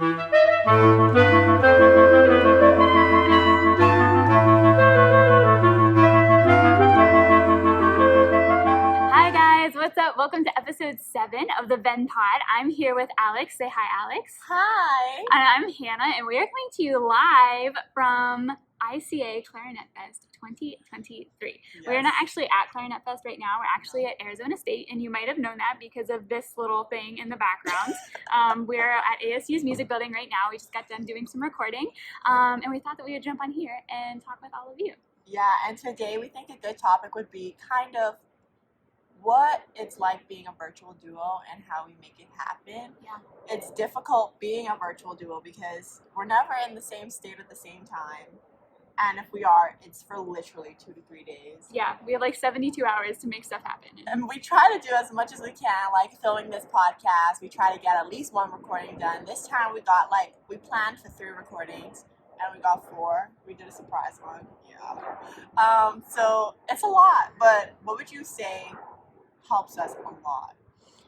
Hi guys, what's up? Welcome to episode 7 of the Venn Pod. I'm here with Alex. Say hi, Alex. Hi. And I'm Hannah, and we are coming to you live from ICA Clarinetfest 2023. Yes. We're not actually at Clarinetfest right now. We're actually at Arizona State, and you might have known that because of this little thing in the background. We're at ASU's music building right now. We just got done doing some recording, and we thought that we would jump on here and talk with all of you. Yeah, and today we think a good topic would be kind of what it's like being a virtual duo and how we make it happen. Yeah. It's difficult being a virtual duo because we're never in the same state at the same time. And if we are, it's for literally 2 to 3 days. Yeah, we have like 72 hours to make stuff happen. And we try to do as much as we can, like filming this podcast. We try to get at least 1 recording done. This time we planned for 3 recordings and we got 4. We did a surprise one. Yeah. So it's a lot, but what would you say helps us a lot?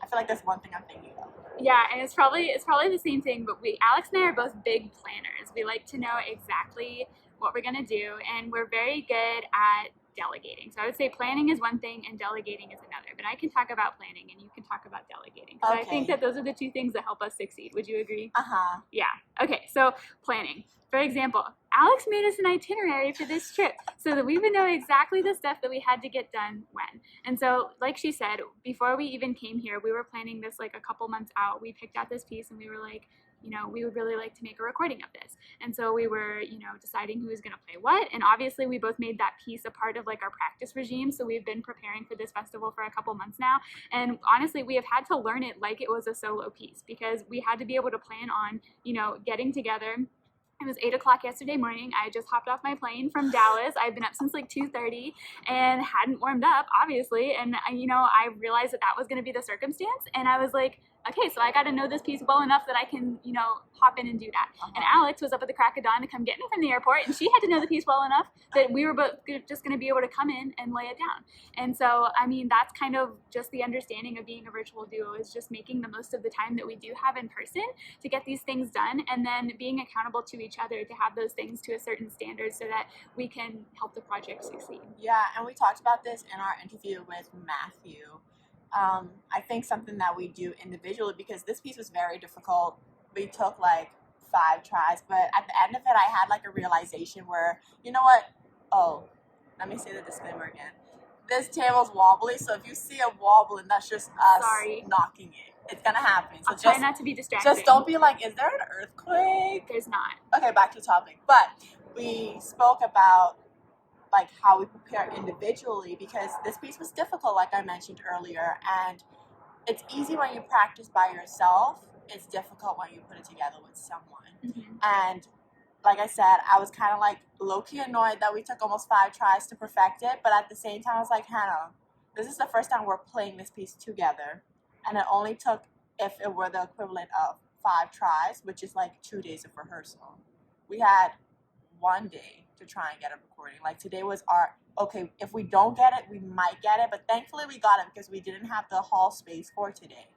I feel like that's one thing I'm thinking of. Yeah, and it's probably the same thing, but Alex and I are both big planners. We like to know exactly what we're gonna do, and we're very good at delegating. So I would say planning is one thing and delegating is another, but I can talk about planning and you can talk about delegating. So okay. I think that those are the 2 things that help us succeed. Would you agree? Uh-huh. Yeah. Okay, so planning. For example, Alex made us an itinerary for this trip so that we would know exactly the stuff that we had to get done when. And so, like she said, before we even came here, we were planning this like a couple months out. We picked out this piece and we were like, we would really like to make a recording of this. And so we were, deciding who was going to play what. And obviously we both made that piece a part of like our practice regime. So we've been preparing for this festival for a couple months now. And honestly, we have had to learn it like it was a solo piece because we had to be able to plan on, getting together. It was 8 o'clock yesterday morning. I just hopped off my plane from Dallas. I've been up since like 2:30 and hadn't warmed up, obviously. And, I realized that was going to be the circumstance. And I was like, okay, so I got to know this piece well enough that I can, hop in and do that. Uh-huh. And Alex was up at the crack of dawn to come get me from the airport, and she had to know the piece well enough that we were both just going to be able to come in and lay it down. And so, that's kind of just the understanding of being a virtual duo is just making the most of the time that we do have in person to get these things done, and then being accountable to each other to have those things to a certain standard so that we can help the project succeed. Yeah, and we talked about this in our interview with Matthew. I think something that we do individually, because this piece was very difficult. We took like 5 tries, but at the end of it, I had like a realization where, you know what? Oh, let me say the disclaimer again. This table's wobbly, so if you see a wobble, and that's just us knocking it. It's gonna happen. So Try not to be distracted. Just don't be like, is there an earthquake? There's not. Okay, back to the topic. But we spoke about like how we prepare individually because this piece was difficult, like I mentioned earlier, and it's easy when you practice by yourself. It's difficult when you put it together with someone. Mm-hmm. And like I said, I was kind of like low-key annoyed that we took almost 5 tries to perfect it, but at the same time I was like, Hannah, this is the first time we're playing this piece together, and it only took, if it were the equivalent of 5 tries, which is like 2 days of rehearsal. We had 1 day to try and get a recording. Like today was okay, if we don't get it, we might get it, but thankfully we got it because we didn't have the hall space for today.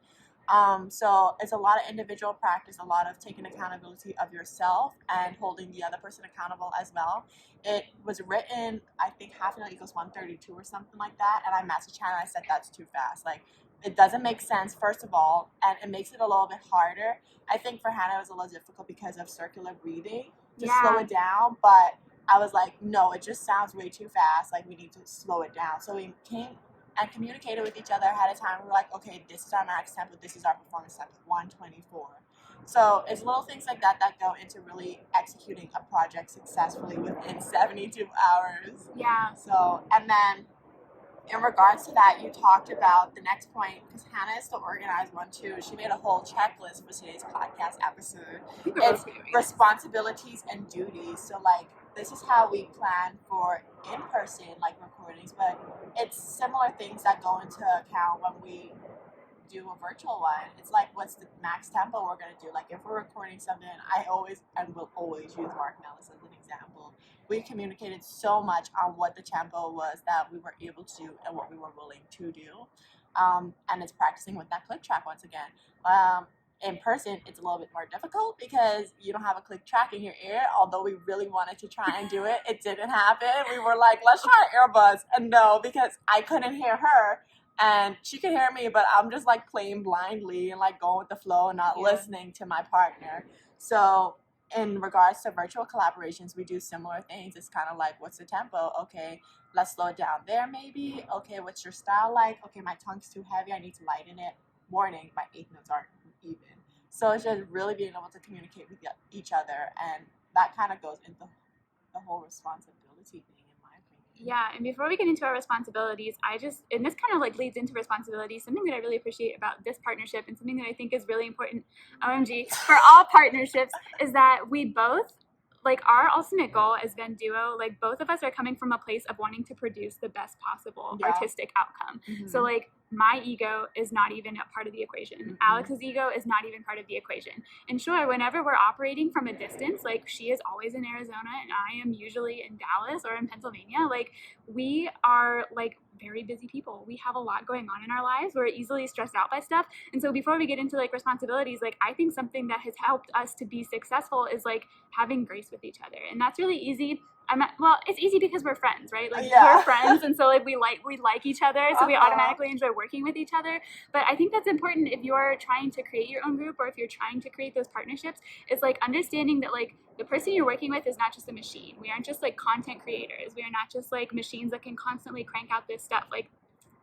So it's a lot of individual practice, a lot of taking accountability of yourself and holding the other person accountable as well. It was written, I think half an hour equals 132 or something like that, and I messaged Hannah and I said that's too fast. Like, it doesn't make sense, first of all, and it makes it a little bit harder. I think for Hannah it was a little difficult because of circular breathing to slow it down, but I was like, no, it just sounds way too fast. Like, we need to slow it down. So we came and communicated with each other ahead of time. We were like, okay, this is our max tempo. This is our performance tempo, 124. So it's little things like that that go into really executing a project successfully within 72 hours. Yeah. So, and then in regards to that, you talked about the next point, because Hannah is the organized one too. She made a whole checklist for today's podcast episode. It's responsibilities and duties. So like, this is how we plan for in-person like recordings, but it's similar things that go into account when we do a virtual one. It's like, what's the max tempo we're going to do? Like, if we're recording something, I always and will always use Mark Nellis as an example. We communicated so much on what the tempo was that we were able to do and what we were willing to do. And it's practicing with that click track once again. in person, it's a little bit more difficult because you don't have a click track in your ear. Although we really wanted to try and do it, it didn't happen. We were like, let's try earbuds. And no, because I couldn't hear her and she could hear me, but I'm just like playing blindly and like going with the flow and not listening to my partner. So in regards to virtual collaborations, we do similar things. It's kind of like, what's the tempo? Okay, let's slow it down there maybe. Okay, what's your style like? Okay, my tongue's too heavy. I need to lighten it. Warning, my eighth notes aren't even. So it's just really being able to communicate with each other, and that kind of goes into the whole responsibility thing, in my opinion. Yeah, and before we get into our responsibilities, and this kind of like leads into responsibilities, something that I really appreciate about this partnership and something that I think is really important, OMG, for all partnerships, is that we both, like our ultimate goal as Venn Duo, like both of us are coming from a place of wanting to produce the best possible artistic outcome. Mm-hmm. So like my ego is not even a part of the equation. Mm-hmm. Alex's ego is not even part of the equation. And sure, whenever we're operating from a distance, like she is always in Arizona and I am usually in Dallas or in Pennsylvania, like we are like very busy people. We have a lot going on in our lives. We're easily stressed out by stuff. And so before we get into like responsibilities, like I think something that has helped us to be successful is like having grace with each other. And that's really easy. Well, it's easy because we're friends, right? Like we're friends, and so like we like each other, so we automatically enjoy working with each other. But I think that's important if you're trying to create your own group or if you're trying to create those partnerships, is like understanding that like the person you're working with is not just a machine. We aren't just like content creators. We are not just like machines that can constantly crank out this stuff. Like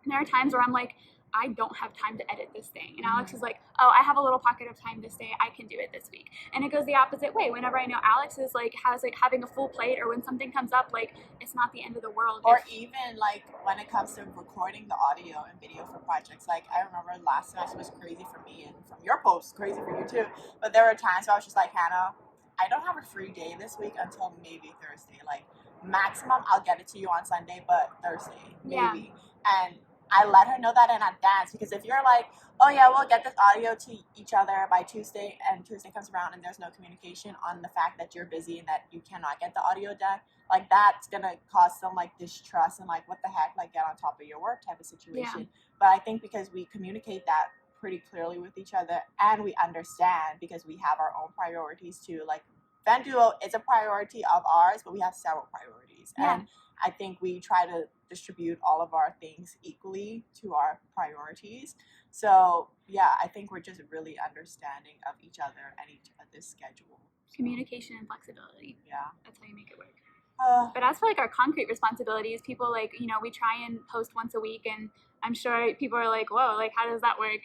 there are times where I'm like, I don't have time to edit this thing. And Alex is like, oh, I have a little pocket of time this day. I can do it this week. And it goes the opposite way. Whenever I know Alex is like, has like having a full plate, or when something comes up, like it's not the end of the world. Or even like when it comes to recording the audio and video for projects. Like I remember last semester was crazy for me, and from your post, crazy for you too. But there were times where I was just like, Hannah, I don't have a free day this week until maybe Thursday. Like maximum I'll get it to you on Sunday, but Thursday, maybe. And I let her know that in advance, because if you're like, oh yeah, we'll get this audio to each other by Tuesday, and Tuesday comes around and there's no communication on the fact that you're busy and that you cannot get the audio done, like that's gonna cause some like distrust and like, what the heck, like get on top of your work type of situation. But I think because we communicate that pretty clearly with each other, and we understand because we have our own priorities too. Like Venn Duo is a priority of ours, but we have several priorities. And I think we try to distribute all of our things equally to our priorities. So yeah, I think we're just really understanding of each other and each other's schedule. Communication and flexibility. Yeah. That's how you make it work. But as for like our concrete responsibilities, people like, you know, we try and post once a week, and I'm sure people are like, whoa, like how does that work?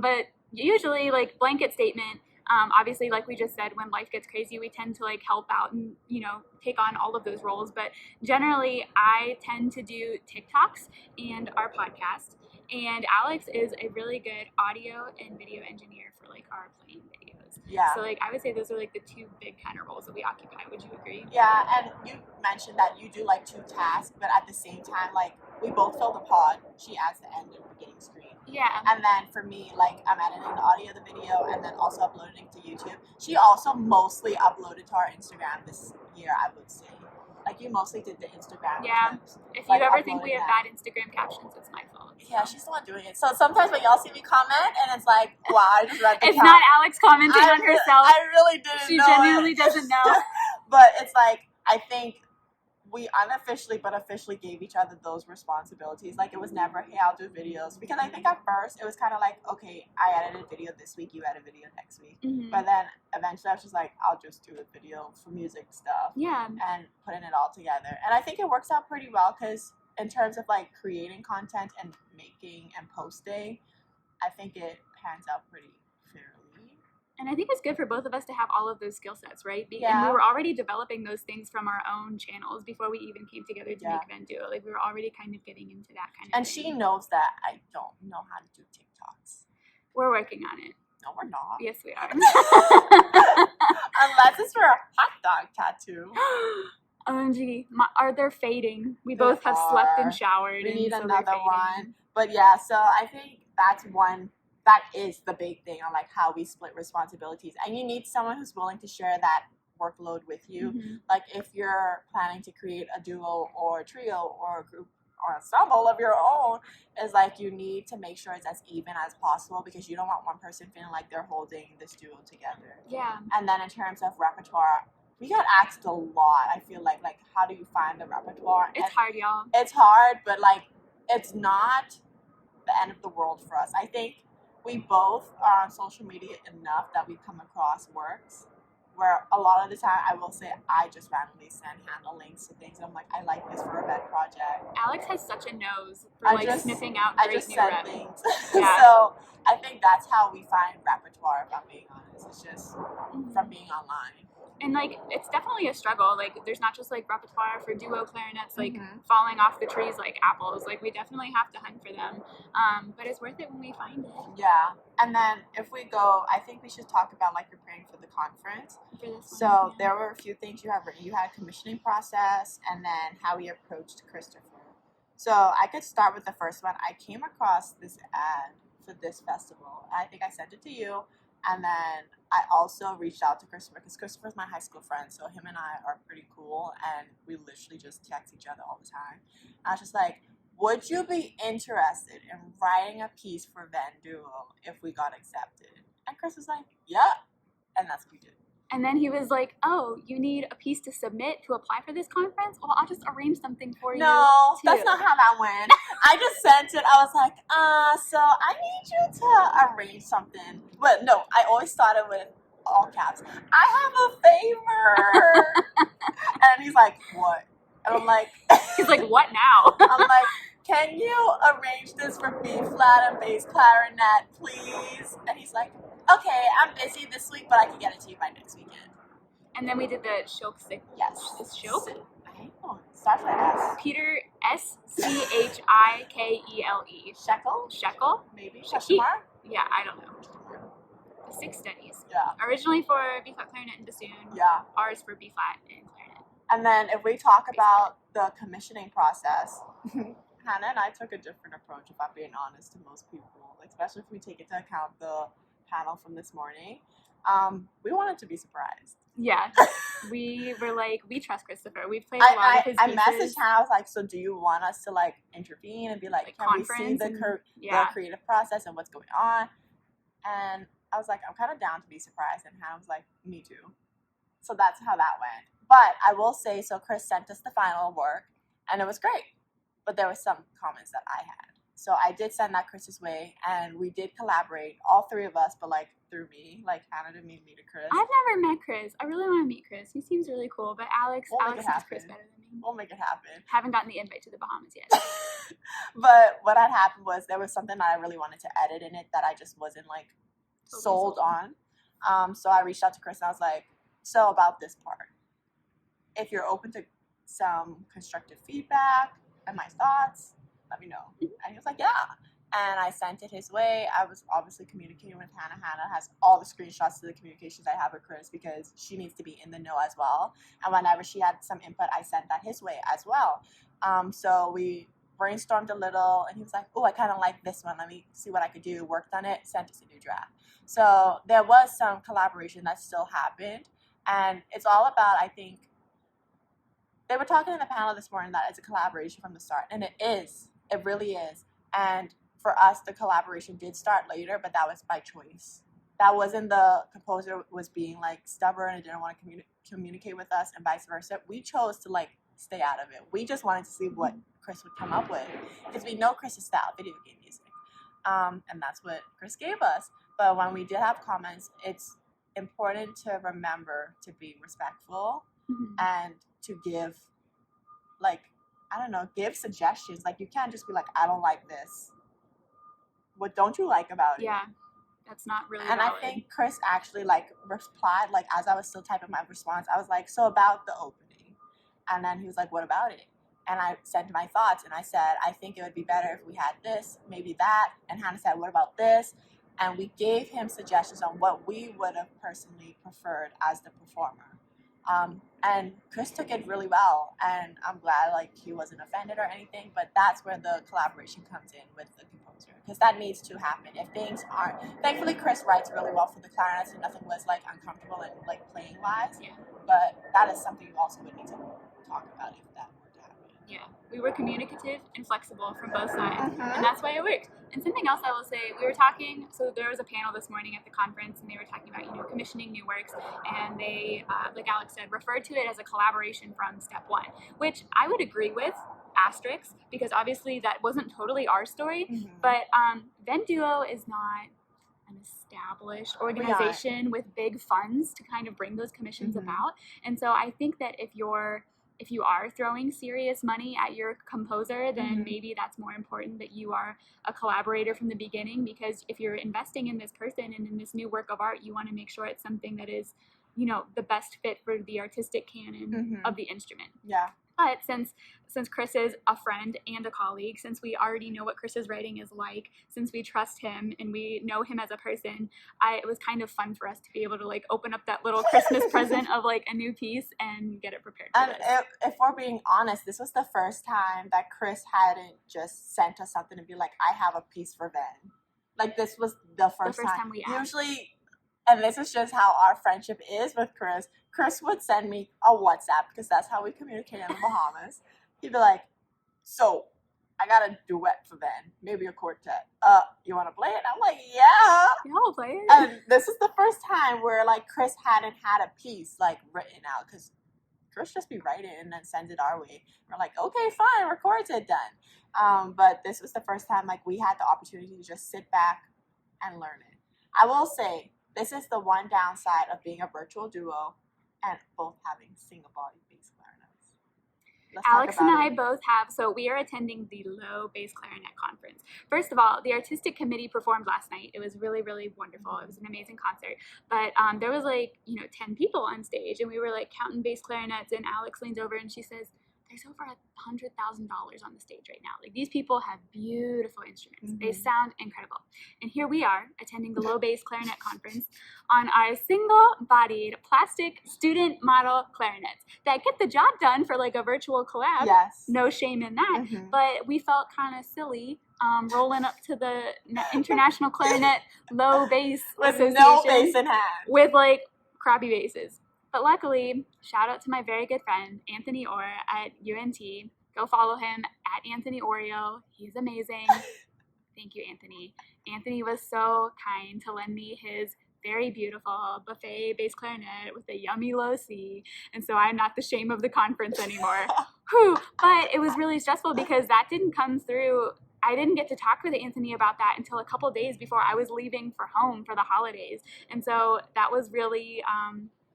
But usually like blanket statement, obviously, like we just said, when life gets crazy, we tend to like help out and, you know, take on all of those roles. But generally, I tend to do TikToks and our podcast. And Alex is a really good audio and video engineer for like our playing videos. Yeah. So like I would say those are like the two big kind of roles that we occupy. Would you agree? Yeah, and you mentioned that you do like two tasks, but at the same time, like we both fill the pod. She adds the end and beginning screen. Yeah. And then for me, like I'm editing the audio, the video, and then also uploading to YouTube. She also mostly uploaded to our Instagram this year, I would say. Like you mostly did the Instagram. Yeah. Clips, if like you ever think we have that. bad Instagram captions, it's my fault. Yeah, she's the one doing it. So sometimes when y'all see me comment, and it's like, wow, I just read the It's not Alex commenting on herself. I really didn't She know genuinely it. doesn't know. But it's like, I think we unofficially but officially gave each other those responsibilities. Like it was never, hey, I'll do videos. Because I think at first it was kind of like, okay, I edited a video this week, you edit a video next week. Mm-hmm. But then eventually I was just like, I'll just do a video for music stuff. Yeah. And putting it all together. And I think it works out pretty well, because in terms of like creating content and making and posting, I think it pans out pretty fairly. And I think it's good for both of us to have all of those skill sets, right? Yeah. And we were already developing those things from our own channels before we even came together to make Venn Duo. Like we were already kind of getting into that kind of And thing. she knows that I don't know how to do TikToks. We're working on it. No, we're not. Yes, we are. Unless it's for a hot dog tattoo. OMG, they're fading. We both have slept and showered. We need so another one. But yeah, so I think that is the big thing on like how we split responsibilities. And you need someone who's willing to share that workload with you. Mm-hmm. Like if you're planning to create a duo or a trio or a group or ensemble of your own is like you need to make sure it's as even as possible because you don't want one person feeling like they're holding this duo together. Yeah. And then in terms of repertoire, we got asked a lot. I feel like how do you find the repertoire? It's hard, y'all. It's hard, but like it's not the end of the world for us. I think we both are on social media enough that we come across works where a lot of the time I will say I just randomly send Hannah links to things and I'm like, I like this for a Venn project. Alex has such a nose for sniffing out great I just new send rep. things. Yeah. So I think that's how we find repertoire, if I'm being honest. It's just from being online. And like it's definitely a struggle. Like there's not just like repertoire for duo clarinets like Mhm. falling off the trees like apples. Like we definitely have to hunt for them. But it's worth it when we find it. Yeah. And then if we go, I think we should talk about like preparing for the conference. For this one, So yeah. there were a few things you have written. You had a commissioning process and then how we approached Christopher. So I could start with the first one. I came across this ad for this festival. I think I sent it to you. And then I also reached out to Christopher because Christopher's my high school friend. So him and I are pretty cool. And we literally just text each other all the time. I was just like, would you be interested in writing a piece for Venn Duo if we got accepted? And Chris was like, yeah. And that's what we did. And then he was like, oh, you need a piece to submit to apply for this conference? Well, I'll just arrange something for you. No, too. that's not how that went. I just sent it. I was like, so I need you to arrange something. But no, I always started with all caps. I have a favor. And he's like, what? And I'm like, He's like, what now? I'm like, can you arrange this for B flat and bass clarinet, please? And he's like, okay, I'm busy this week, but I can get it to you by next weekend. And then we did the Shilk stick. Yes. Is Shilk? I don't know. Starts with S. Peter Schikele. Shekel? Shekel? Maybe. Shaki- Question mark? Yeah, I don't know. The 6 studies. Yeah. Originally for B flat clarinet and bassoon. Yeah. Ours for B flat and clarinet. And then if we talk about the commissioning process, Hannah and I took a different approach, if I'm being honest, to most people, especially if we take into account the panel from this morning. We wanted to be surprised. Yeah. We were like, we trust Christopher. We've played a lot of his I pieces. messaged Hannah, I was like, so do you want us to like intervene and be like can we see the creative process and what's going on? And I was like, I'm kind of down to be surprised. And Hannah was like, me too. So that's how that went. But I will say, so Chris sent us the final work and it was great. But there were some comments that I had. So I did send that Chris's way and we did collaborate, all three of us, but like through me, like Hannah didn't meet me to Chris. I've never met Chris. I really want to meet Chris. He seems really cool. But Alex knows Chris better than me. We'll make it happen. Haven't gotten the invite to the Bahamas yet. But what had happened was there was something that I really wanted to edit in it that I just wasn't like sold on. So I reached out to Chris and I was like, so about this part, if you're open to some constructive feedback and my thoughts, let me know. And he was like, yeah. And I sent it his way. I was obviously communicating with Hannah. Hannah has all the screenshots of the communications I have with Chris because she needs to be in the know as well. And whenever she had some input, I sent that his way as well. So we brainstormed a little and he was like, oh, I kind of like this one. Let me see what I could do. Worked on it, sent us a new draft. So there was some collaboration that still happened. And it's all about, I think, they were talking in the panel this morning that it's a collaboration from the start. And it is. It really is. And for us, the collaboration did start later, but that was by choice. That wasn't the composer was being like stubborn and didn't want to communicate with us and vice versa. We chose to like stay out of it. We just wanted to see what Chris would come up with because we know Chris's style, video game music. And that's what Chris gave us. But when we did have comments, it's important to remember to be respectful and to give, like, I don't know, give suggestions. Like, you can't just be like, I don't like this. What don't you like about it? Yeah, that's not really And valid. I think Chris actually, like, replied, like, as I was still typing my response, I was like, so about the opening. And then he was like, what about it? And I sent my thoughts, and I said, I think it would be better if we had this, maybe that. And Hannah said, what about this? And we gave him suggestions on what we would have personally preferred as the performer. And Chris took it really well, and I'm glad like he wasn't offended or anything, but that's where the collaboration comes in with the composer, because that needs to happen. If things aren't, thankfully Chris writes really well for the clarinets and nothing was like uncomfortable and like playing wise, but that is something you also would need to talk about if that were to happen. Yeah, we were communicative and flexible from both sides, Mhm. and that's why it worked. And something else I will say, we were talking, so there was a panel this morning at the conference, and they were talking about, commissioning new works, and they, like Alex said, referred to it as a collaboration from step one, which I would agree with, asterisks, because obviously that wasn't totally our story, Mhm. but Venn Duo is not an established organization with big funds to kind of bring those commissions Mhm. about. And so I think that if you are throwing serious money at your composer, then Mhm. maybe that's more important that you are a collaborator from the beginning, because if you're investing in this person and in this new work of art, you want to make sure it's something that is, the best fit for the artistic canon Mhm. of the instrument. Yeah. But since Chris is a friend and a colleague, since we already know what Chris's writing is like, since we trust him and we know him as a person, it was kind of fun for us to be able to open up that little Christmas present of a new piece and get it prepared for And this. if we're being honest, this was the first time that Chris hadn't just sent us something and be like, I have a piece for Ben. This was the first time we asked. Usually, and this is just how our friendship is with Chris. Chris would send me a WhatsApp, because that's how we communicate in the Bahamas. He'd be like, so I got a duet for Ben, maybe a quartet. You want to play it? I'm like, yeah. Yeah, we'll play it. And this is the first time where Chris hadn't had a piece written out, because Chris just be writing and then sends it our way. We're like, okay, fine, records it, done. But this was the first time we had the opportunity to just sit back and learn it. I will say, this is the one downside of being a virtual duo and both having single body bass clarinets. Alex and I both have, so we are attending the Low Bass Clarinet Conference. First of all, the artistic committee performed last night. It was really, really wonderful. It was an amazing concert. But there was 10 people on stage, and we were counting bass clarinets, and Alex leans over and she says, there's over $100,000 on the stage right now. These people have beautiful instruments. They sound incredible. And here we are attending the Low Bass Clarinet Conference on our single-bodied plastic student model clarinets that get the job done for a virtual collab. Yes. No shame in that. But we felt kind of silly rolling up to the International Clarinet Low Bass Association no bass in hand, with crappy basses. But luckily, shout out to my very good friend, Anthony Orr at UNT. Go follow him at Anthony Oreo. He's amazing. Thank you, Anthony. Anthony was so kind to lend me his very beautiful buffet bass clarinet with a yummy low C. And so I'm not the shame of the conference anymore. Whew. But it was really stressful because that didn't come through. I didn't get to talk with Anthony about that until a couple days before I was leaving for home for the holidays. And so that was really...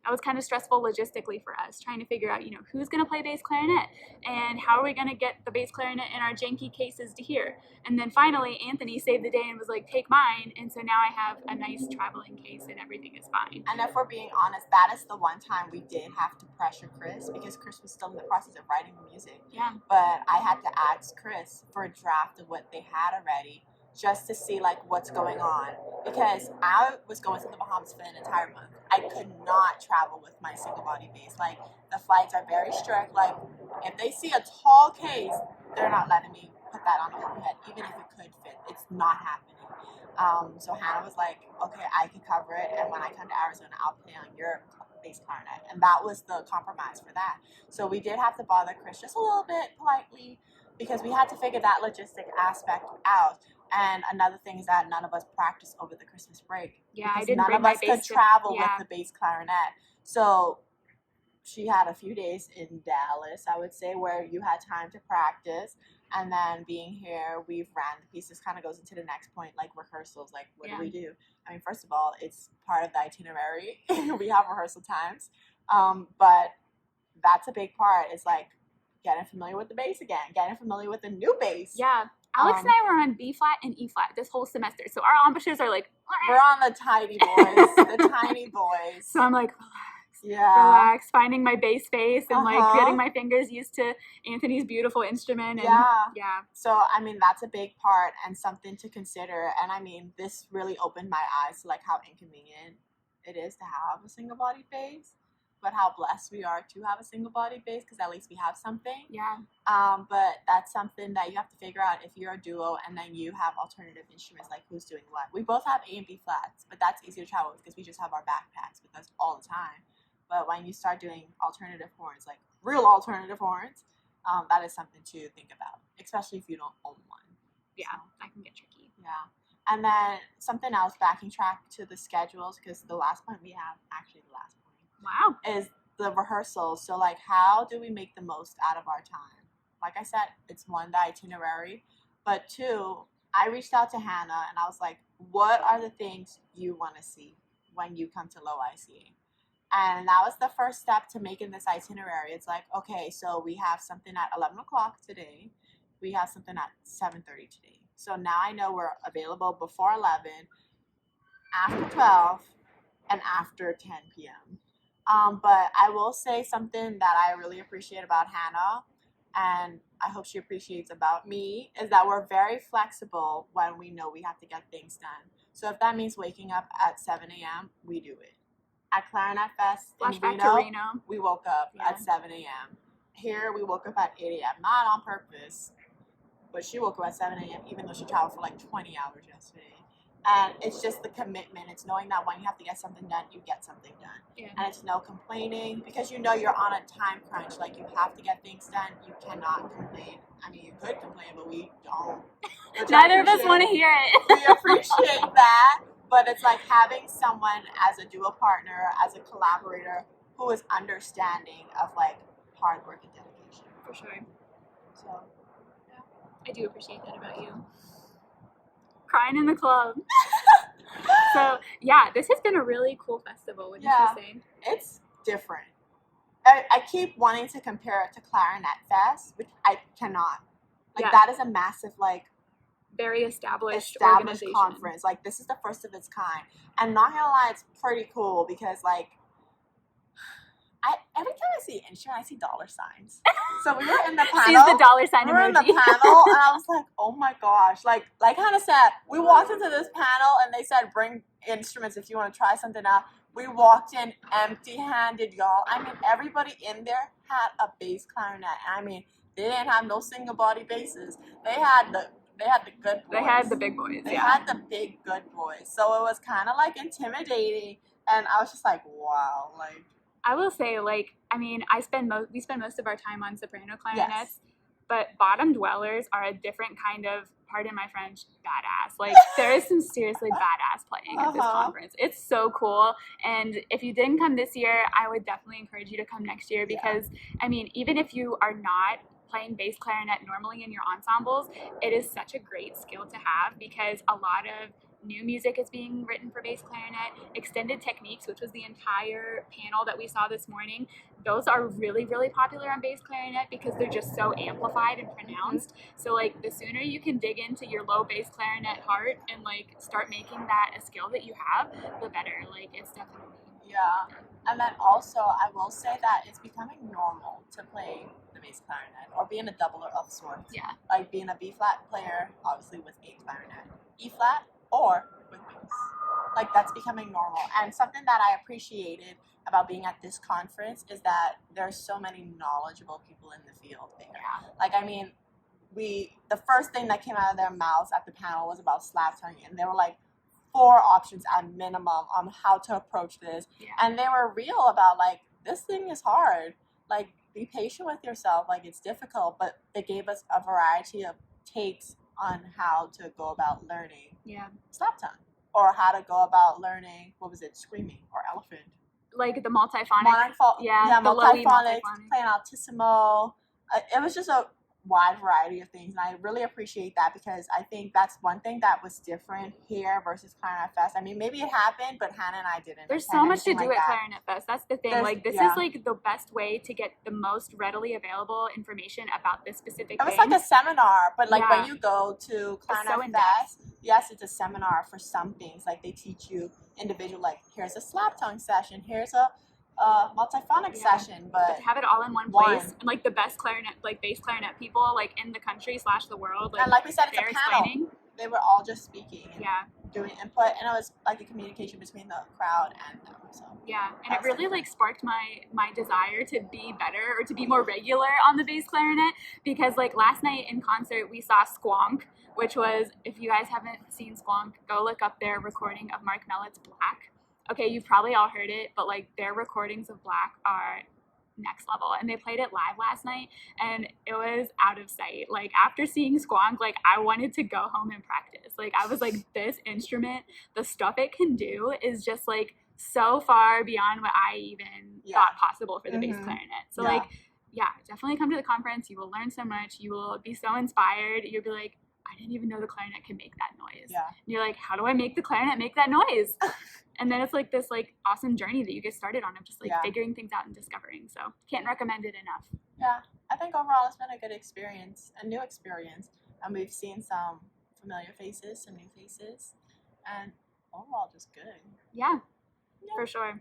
that was kind of stressful logistically for us, trying to figure out, who's going to play bass clarinet and how are we going to get the bass clarinet in our janky cases to here. And then finally, Anthony saved the day and was like, take mine. And so now I have a nice traveling case and everything is fine. And if we're being honest, that is the one time we did have to pressure Chris, because Chris was still in the process of writing the music. Yeah. But I had to ask Chris for a draft of what they had already, just to see what's going on, because I was going to the Bahamas for an entire month. I could not travel with my single body bass. The flights are very strict. If they see a tall case, they're not letting me put that on the overhead, even if it could fit. It's not happening. So Hannah was like, okay, I can cover it, and when I come to Arizona, I'll play on your bass clarinet. And that was the compromise for that. So we did have to bother Chris just a little bit politely, because we had to figure that logistic aspect out. And another thing is that none of us practiced over the Christmas break. Yeah, I because didn't none bring of my us bass could travel yeah. with the bass clarinet. So she had a few days in Dallas, I would say, where you had time to practice. And then being here, we've ran the pieces, kind of goes into the next point, rehearsals. What do we do? I mean, first of all, it's part of the itinerary. We have rehearsal times. But that's a big part. It's getting familiar with the bass again, getting familiar with the new bass. Yeah. Alex and I were on B flat and E flat this whole semester. So our embouchures are we're on the tiny boys, the tiny boys. So I'm relax. Yeah. Relax, finding my bass space and getting my fingers used to Anthony's beautiful instrument. And, yeah. So, I mean, that's a big part and something to consider. And I mean, this really opened my eyes to how inconvenient it is to have a single body bass, but how blessed we are to have a single body bass, because at least we have something. Yeah. But that's something that you have to figure out if you're a duo and then you have alternative instruments, who's doing what. We both have A and B flats, but that's easy to travel with because we just have our backpacks with us all the time. But when you start doing alternative horns, real alternative horns, that is something to think about, especially if you don't own one. Yeah, So, that can get tricky. yeah. And then something else, backing track to the schedules, because the last point we have, actually the last point, Wow. is the rehearsals. So, like, how do we make the most out of our time? Like I said, it's one, the itinerary, but two, I reached out to Hannah and I was like, what are the things you want to see when you come to Low ICA? And that was the first step to making this itinerary. It's like, okay, so we have something at 11 o'clock today. We have something at 7:30 today. So now I know we're available before 11, after 12, and after 10 p.m. But I will say something that I really appreciate about Hannah, and I hope she appreciates about me, is that we're very flexible when we know we have to get things done. So if that means waking up at 7 a.m., we do it. At Clarinetfest in Flashback to Reno, Reno. we woke up Yeah. at 7 a.m. Here, we woke up at 8 a.m. Not on purpose, but she woke up at 7 a.m. even though she traveled for like 20 hours yesterday. And it's just the commitment. It's knowing that when you have to get something done, you get something done. Yeah. And it's no complaining, because you know you're on a time crunch. Like, you have to get things done. You cannot complain. I mean, you could complain, but we don't. Neither of us want to hear it. We appreciate that. But it's like having someone as a duo partner, as a collaborator, who is understanding of like hard work and dedication. For sure. So, I do appreciate that about you. Crying in the club. So, yeah, this has been a really cool festival, wouldn't Yeah. you say? it's different. I keep wanting to compare it to Clarinetfest, which I cannot. Like, Yeah. that is a massive, like, Very established organization. conference. Like, this is the first of its kind. And not gonna lie, it's pretty cool because, like, every time I see instrument, I see dollar signs. So we were in the panel. She's the dollar sign We were in the emoji. panel, and I was like, "Oh my gosh!" Like Hannah said, we walked into this panel, and they said, "Bring instruments if you want to try something out." We walked in empty-handed, y'all. I mean, everybody in there had a bass clarinet. And I mean, they didn't have no single body basses. They had the good boys. They had the big boys, They yeah. had the big good boys. So it was kind of like intimidating, and I was just like, "Wow!" Like. I will say, like, I mean, we spend most of our time on soprano clarinets, Yes. but bottom dwellers are a different kind of, pardon my French, badass. Like, there is some seriously badass playing at this conference. It's so cool. And if you didn't come this year, I would definitely encourage you to come next year because, I mean, even if you are not playing bass clarinet normally in your ensembles, it is such a great skill to have because a lot of new music is being written for bass clarinet. Extended techniques, which was the entire panel that we saw this morning, those are really, really popular on bass clarinet because they're just so amplified and pronounced. So like the sooner you can dig into your low bass clarinet heart and like start making that a skill that you have, the better. Like it's definitely. Yeah. And then also I will say that it's becoming normal to play the bass clarinet or being a doubler of sorts. Yeah. Like being a B flat player, obviously with A clarinet, E flat, or with bass. Like that's becoming normal. And something that I appreciated about being at this conference is that there's so many knowledgeable people in the field there. Yeah. Like I mean, the first thing that came out of their mouths at the panel was about slap tonguing, and they were like 4 options at minimum on how to approach this. Yeah. And they were real about like, this thing is hard. Like, be patient with yourself. Like, it's difficult, but they gave us a variety of takes on how to go about learning slap tongue, or how to go about learning, screaming or elephant. Like the multiphonic. Multiphonic, playing altissimo. It was just a wide variety of things, and I really appreciate that because I think that's one thing that was different here versus Clarinetfest. I mean, maybe it happened, but Hannah and I didn't. There's so much to do at Clarinetfest. That's the thing. This is like the best way to get the most readily available information about this specific thing. It was like a seminar, but like when you go to Clarinetfest, yes, it's a seminar for some things. Like they teach you individual, like here's a slap tongue session, here's a multiphonic session, but to have it all in one place and like the best clarinet, like bass clarinet people like in the country / the world, like, and like we said, it's a panel. Explaining. They were all just speaking and doing input, and it was like a communication between the crowd and them. So and it really like sparked my desire to be better or to be more regular on the bass clarinet, because like last night in concert we saw Squonk, which was, if you guys haven't seen Squonk, go look up their recording of Mark Mellett's Black. Okay, you've probably all heard it, but like their recordings of Black are next level. And they played it live last night, and it was out of sight. Like, after seeing Squonk, like, I wanted to go home and practice. Like, I was like, this instrument, the stuff it can do is just like so far beyond what I even thought possible for the bass clarinet. So like, yeah, definitely come to the conference. You will learn so much. You will be so inspired. You'll be like, I didn't even know the clarinet can make that noise. Yeah. And you're like, how do I make the clarinet make that noise? And then it's like this like awesome journey that you get started on of just like figuring things out and discovering. So can't recommend it enough. Yeah, I think overall it's been a good experience, a new experience. And we've seen some familiar faces, some new faces, and overall just good. Yeah, for sure.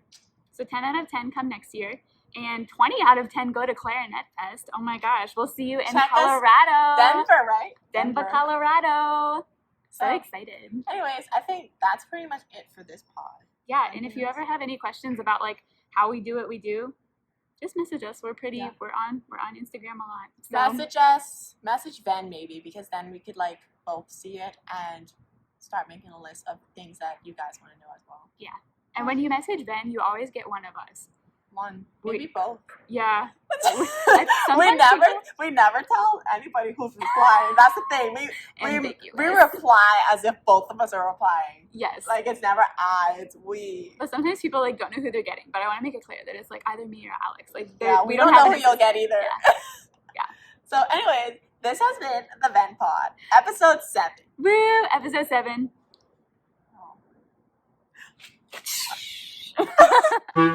So 10 out of 10 come next year. And 20 out of 10 go to Clarinet Fest. Oh my gosh, we'll see you in Colorado. Denver, right? Denver, Colorado. So excited. Anyways, I think that's pretty much it for this pod. Yeah, and if you ever have any questions about like how we do what we do, just message us. We're on Instagram a lot. So. Message us, message Venn maybe, because then we could like both see it and start making a list of things that you guys want to know as well. Yeah. And when you message Venn, you always get one of us. One, maybe both. Yeah. we never tell anybody who's replying. That's the thing. We reply as if both of us are replying. Yes. Like, it's never I, it's we. But sometimes people like don't know who they're getting. But I want to make it clear that it's like either me or Alex. Like, we don't know who you'll get either. Yeah. So anyways, this has been the Venn Pod, episode 7. Woo! Episode 7. Oh.